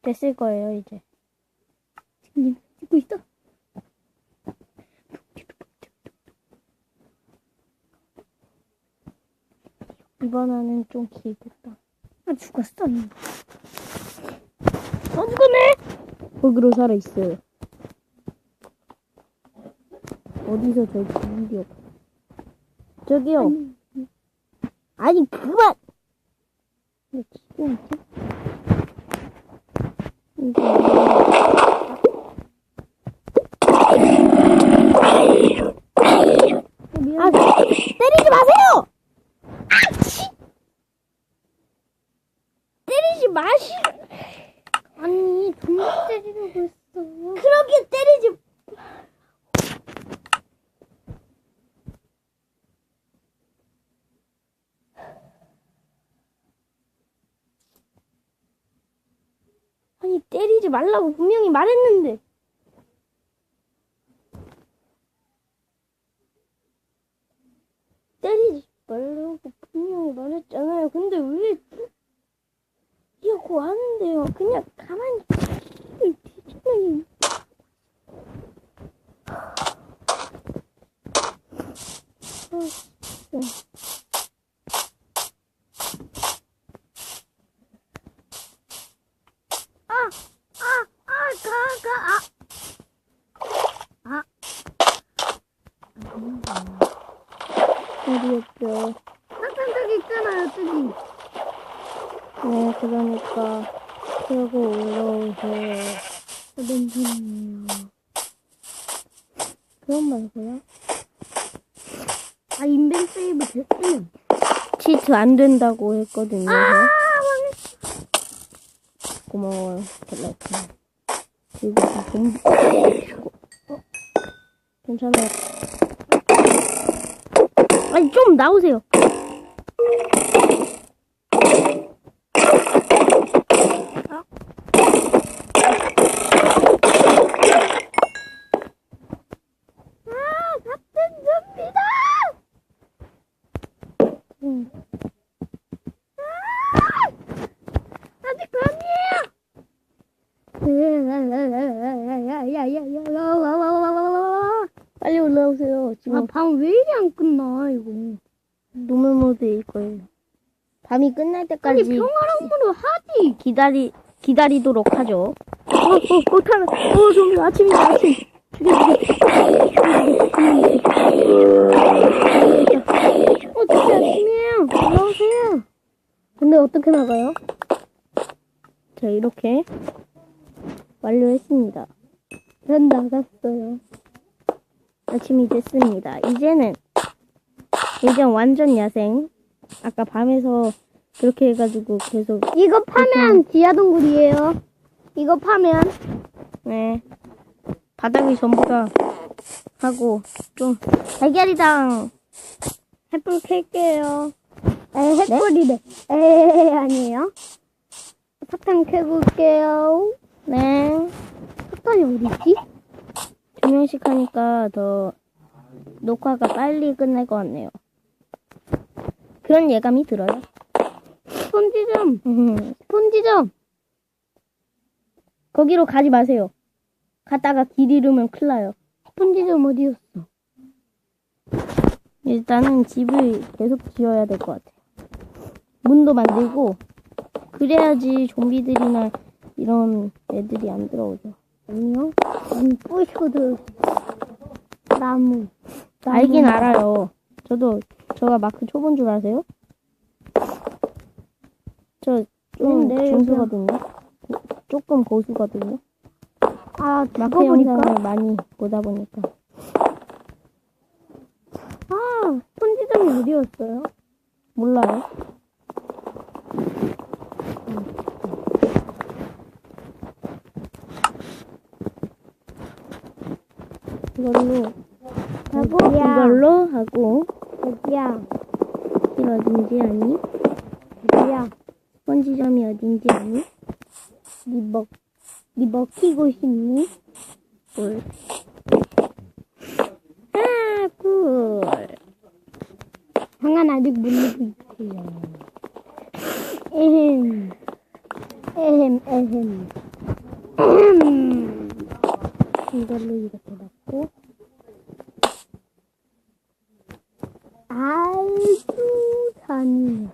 됐을 거예요, 이제. 지금 찍고 있어. 이번 화는 좀 길겠다. 아, 죽었어. 죽었네! 거기로 살아있어요. 어디서 저 죽이려. 저기요. 아니, 그만! 지금. 아, 때리지 마세요! 아치! 때리지 마시. 아니, 동물 때리려고 했어. 그렇게 때리지. 아니, 때리지 말라고 분명히 말했는데. 때리지 말라고 분명히 말했잖아요. 근데 왜 이러고 하는데요? 그냥 가만히 뒤집어니. 어디였죠? 저기 있잖아요, 저기. 네, 그러니까 그러고 올라오세요. 괜찮네요. 그런 말고요. 아, 인벤 세이브 됐으면. 치트 안 된다고 했거든요. 아, 고마워요. 텔레폰. 그리고 좀비. 괜찮아요. 아니, 좀 나오세요. 같은 좀비다! 아직 아니에요! 빨리 올라오세요. 아, 지금 밤 왜 이리 안 끝나, 이거. 노멀 모드일 거예요. 밤이 끝날 아니, 때까지 평화로움으로 하지! 기다리도록 하죠. 좀비 아침이다, 아침. 진짜 아침이에요. 올라오세요. 근데 어떻게 나가요? 자, 이렇게 완료했습니다. 전 나갔어요. 아침이 됐습니다. 이제는 완전 야생. 아까 밤에서 그렇게 해가지고 계속. 이거 파면 지하동굴이에요. 이거 파면. 네. 바닥이 전부 다 하고, 좀, 달걀이당. 햇불 켤게요. 햇불이래. 네? 아니에요. 사탕 켜고 올게요. 네. 사탕이 어디있지? 2명씩 하니까 더 녹화가 빨리 끝날 것 같네요. 그런 예감이 들어요. 스폰지 좀. 거기로 가지 마세요. 갔다가 길 잃으면 큰일 나요. 스폰지 좀 어디였어? 일단은 집을 계속 지어야 될 것 같아요. 문도 만들고, 그래야지 좀비들이나 이런 애들이 안 들어오죠. 아니요. 부셔도 나무. 알긴 알아요. 저가 마크 초본 줄 아세요? 저 좀 중수거든요. 조금 고수거든요. 아, 마크 영상을 많이 보다 보니까. 아, 스폰지점이 어디였어요? 몰라요. 이걸로 하고 여기야. 길 어딘지 아니? 여기야. 스펀지점이 어딘지 아니? 니 먹히고 싶니? 꿀. 아, 꿀. 방안 아직 물리고 있고요. 에헴. 이걸로 이렇게 넣고. 아주 잔인해.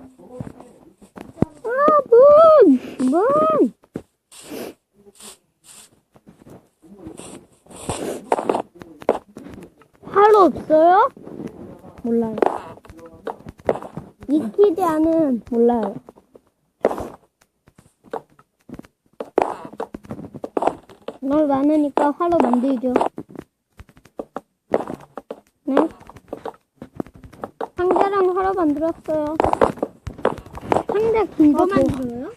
문! 화로 없어요? 몰라요. 익히지 않은 몰라요. 널 많으니까 화로 만들죠. 네? 상자랑 화로 만들었어요. 상자 긴 거 만들어요?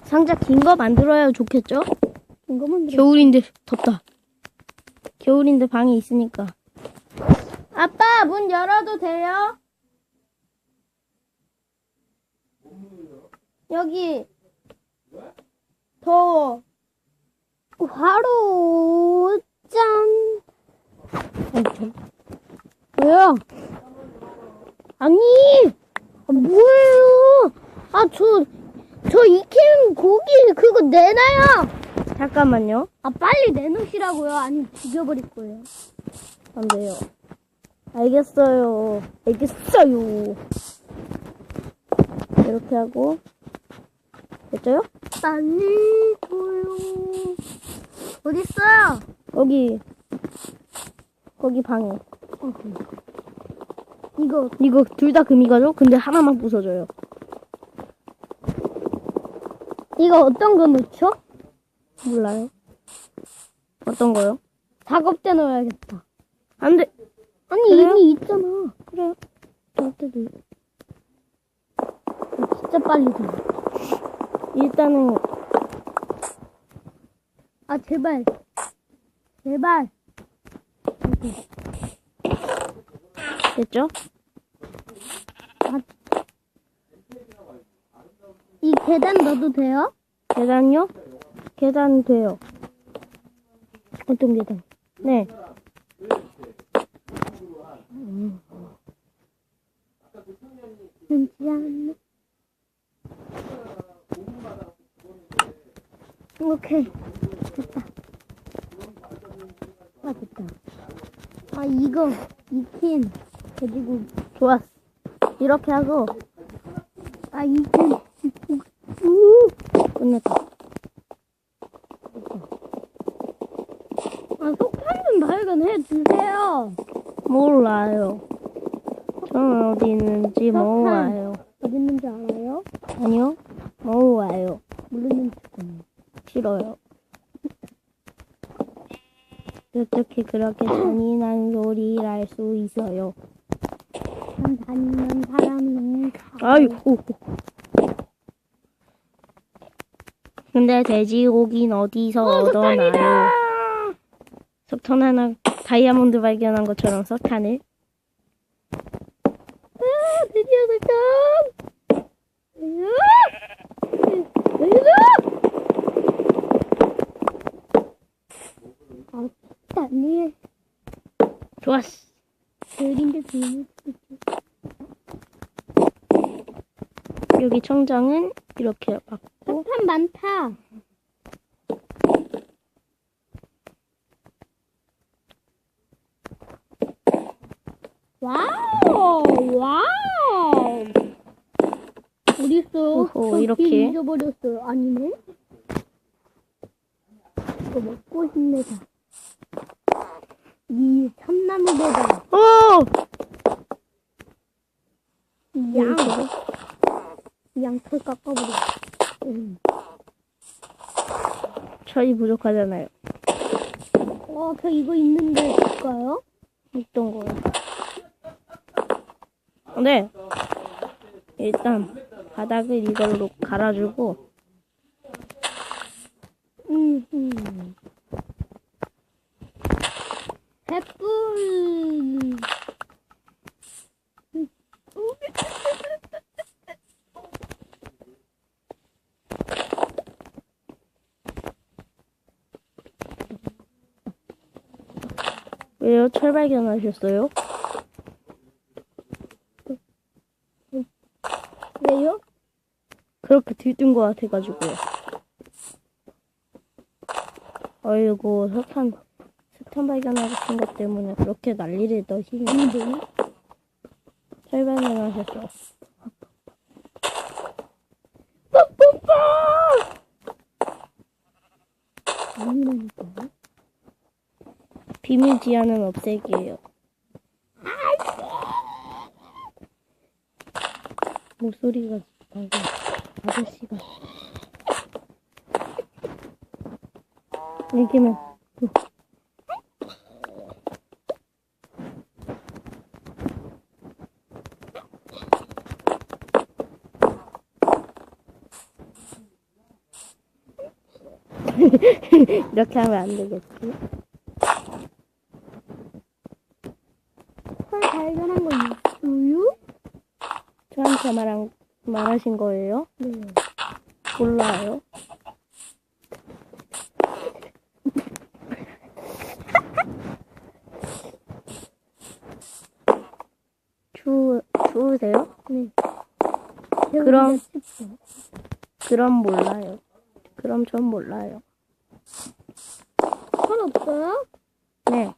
상자 긴 거 만들어야 좋겠죠? 긴 거 만들어요. 겨울인데 덥다. 겨울인데 방에 있으니까. 아빠 문 열어도 돼요? 여기 더워. 화로 짠. 왜요? 아니 뭐예요? 저 익힌 고기 그거 내놔요. 잠깐만요. 아 빨리 내놓으시라고요. 아니면 죽여버릴 거예요. 안 돼요. 알겠어요. 이렇게 하고 됐죠요? 빨리 줘요. 어딨어요? 거기 방에. 이거 둘 다 금이가죠? 근데 하나만 부서져요. 이거 어떤 거 넣죠? 몰라요. 어떤 거요? 작업대 넣어야겠다. 안 돼. 아니 그래요? 이미 있잖아. 그래요. 작업대도. 진짜 빨리 줘. 일단은 아 제발. 됐죠? 이 계단 넣어도 돼요? 계단요? 계단 돼요. 어떤 계단? 네. 괜찮지 않나? 오케이. 됐다. 됐다. 아, 이거, 익힌 돼지고기. 좋았어. 이렇게 하고 아, 익힌 끝냈다. 아, 속편 좀 발견해 주세요. 몰라요. 저는 어디 있는지 몰라요. 어디 있는지 알아요? 아니요. 몰라요. 모르는 척은. 싫어요. 어떻게 그렇게 잔인한 소리를 할 수 있어요? 참 잔인한 사람이. 아이고. 근데 돼지고기는 어디서 얻어나요? 석탄 하나, 다이아몬드 발견한 것처럼 석탄을? 드디어 설정! 아, 아니, 좋았어. 그린데 그림을 여기 청장은 이렇게 받고. 석탄 많다. 와우. 어딨어? 오호, 이렇게. 잊어버렸어요. 아니네. 이거 먹고 힘내자. 이 참나무보다 오! 양털 깎아버려. 철이 부족하잖아요. 저 이거 있는데 줄까요? 있던 거요. 네. 일단 바닥을 이걸로 갈아주고. 햇불. 왜요? 철 발견하셨어요? 왜요? 그렇게 들뜬 것 같아가지고요. 어이구, 석탄 발견하신 것 때문에 그렇게 난리를 떠시는데. 잘 발견하셨어. 아니라니까. 비밀 지하는 없애기예요. 목소리가 나고 아저씨가 이렇게면 이렇게 하면 안 되겠지. 털 발견한 거 있어요? 저한테 말하신 거예요? 네. 몰라요. 추우세요? 네. 그럼 몰라요. 그럼 전 몰라요. 털 없어요? 네.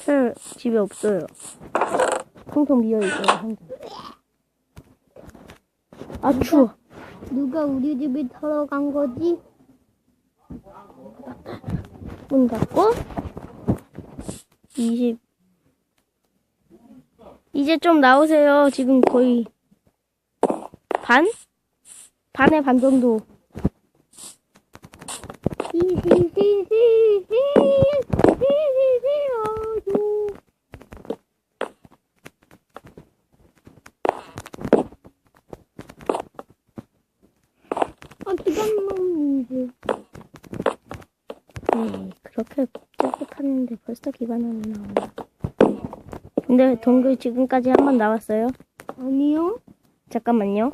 철 집에 없어요. 텅텅 비어있어요, 항상. 아, 추워. 누가 우리 집에 털어 간 거지? 문 닫고 20 이제 좀 나오세요. 지금 거의 반의 반 정도. 기관만 이제. 그렇게 찝찝하는데 벌써 기반원이 나오네. 근데 동굴 지금까지 한 번 나왔어요? 아니요. 잠깐만요.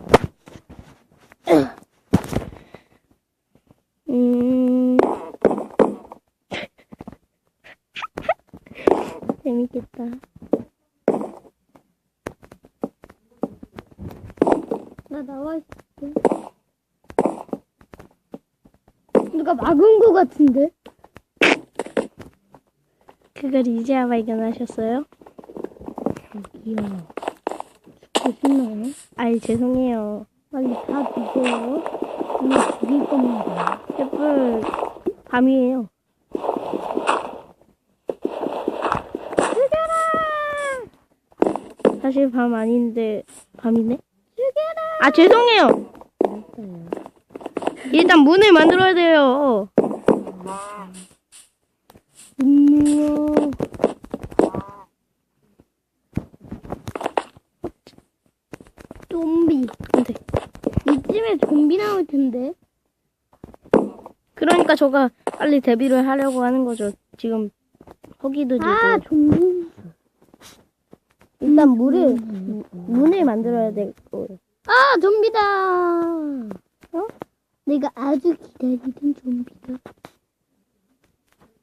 재밌겠다. 나 나와 있을게. 누가 막은 거 같은데? 그걸 이제야 발견하셨어요? 저기요. 죽고 싶나요? 아이, 죄송해요. 빨리 다 드세요. 오늘 죽일 겁니다. 횃불 밤이에요. 죽여라! 사실 밤 아닌데 밤이네? 죽여라! 아, 죄송해요. 알았어요. 일단 문을 만들어야 돼요. 분노. 좀비. 안돼. 이쯤에 좀비 나올 텐데. 그러니까 저가 빨리 데뷔를 하려고 하는 거죠. 지금 허기도 지고. 아, 좀비. 일단 문을 만들어야 될 거예요. 아, 좀비다. 어? 내가 아주 기다리던 좀비다.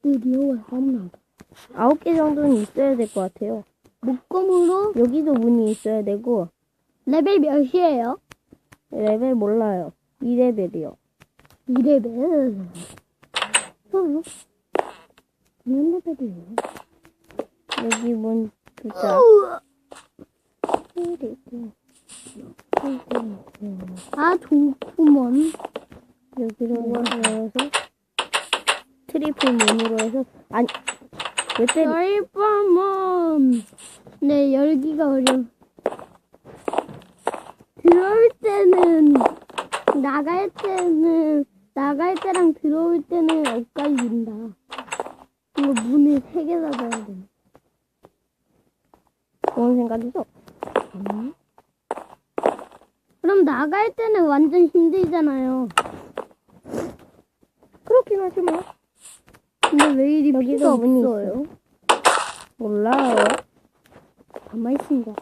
드디어 왔나 봐. 9개 정도는 있어야 될 것 같아요. 목검으로 여기도 문이 있어야 되고. 레벨 몇이에요? 레벨 몰라요. 2레벨이요. 2레벨. 무슨 레벨이에요? 여기 문 두자. 아, 좋구먼. 여기로 열어서 트리플 문으로 해서 아니 왜 때리? 열번만. 네, 열기가 어려워. 들어올 때는 나갈 때랑 들어올 때는 엇갈린다. 이거 문을 3개 닫아야 돼. 좋은 생각이죠? 그럼 나갈 때는 완전 힘들잖아요. 그렇긴 하지 뭐. 근데 왜 이리 여기도 피가 문이 없어요? 몰라요. 가만히 있은 거야?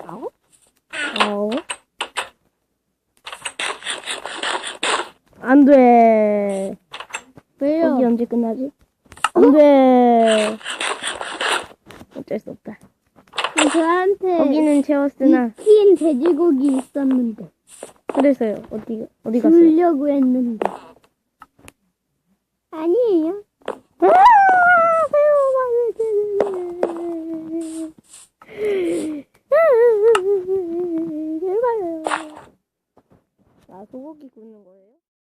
안 돼. 왜요? 여기 언제 끝나지? 안 돼. 어쩔 수 없다. 저한테 거기는 채웠으나 익힌 돼지고기 있었는데 그래서요. 어디 갔어요? 주려고 했는데 아니에요. 소고기 굽는 거예요?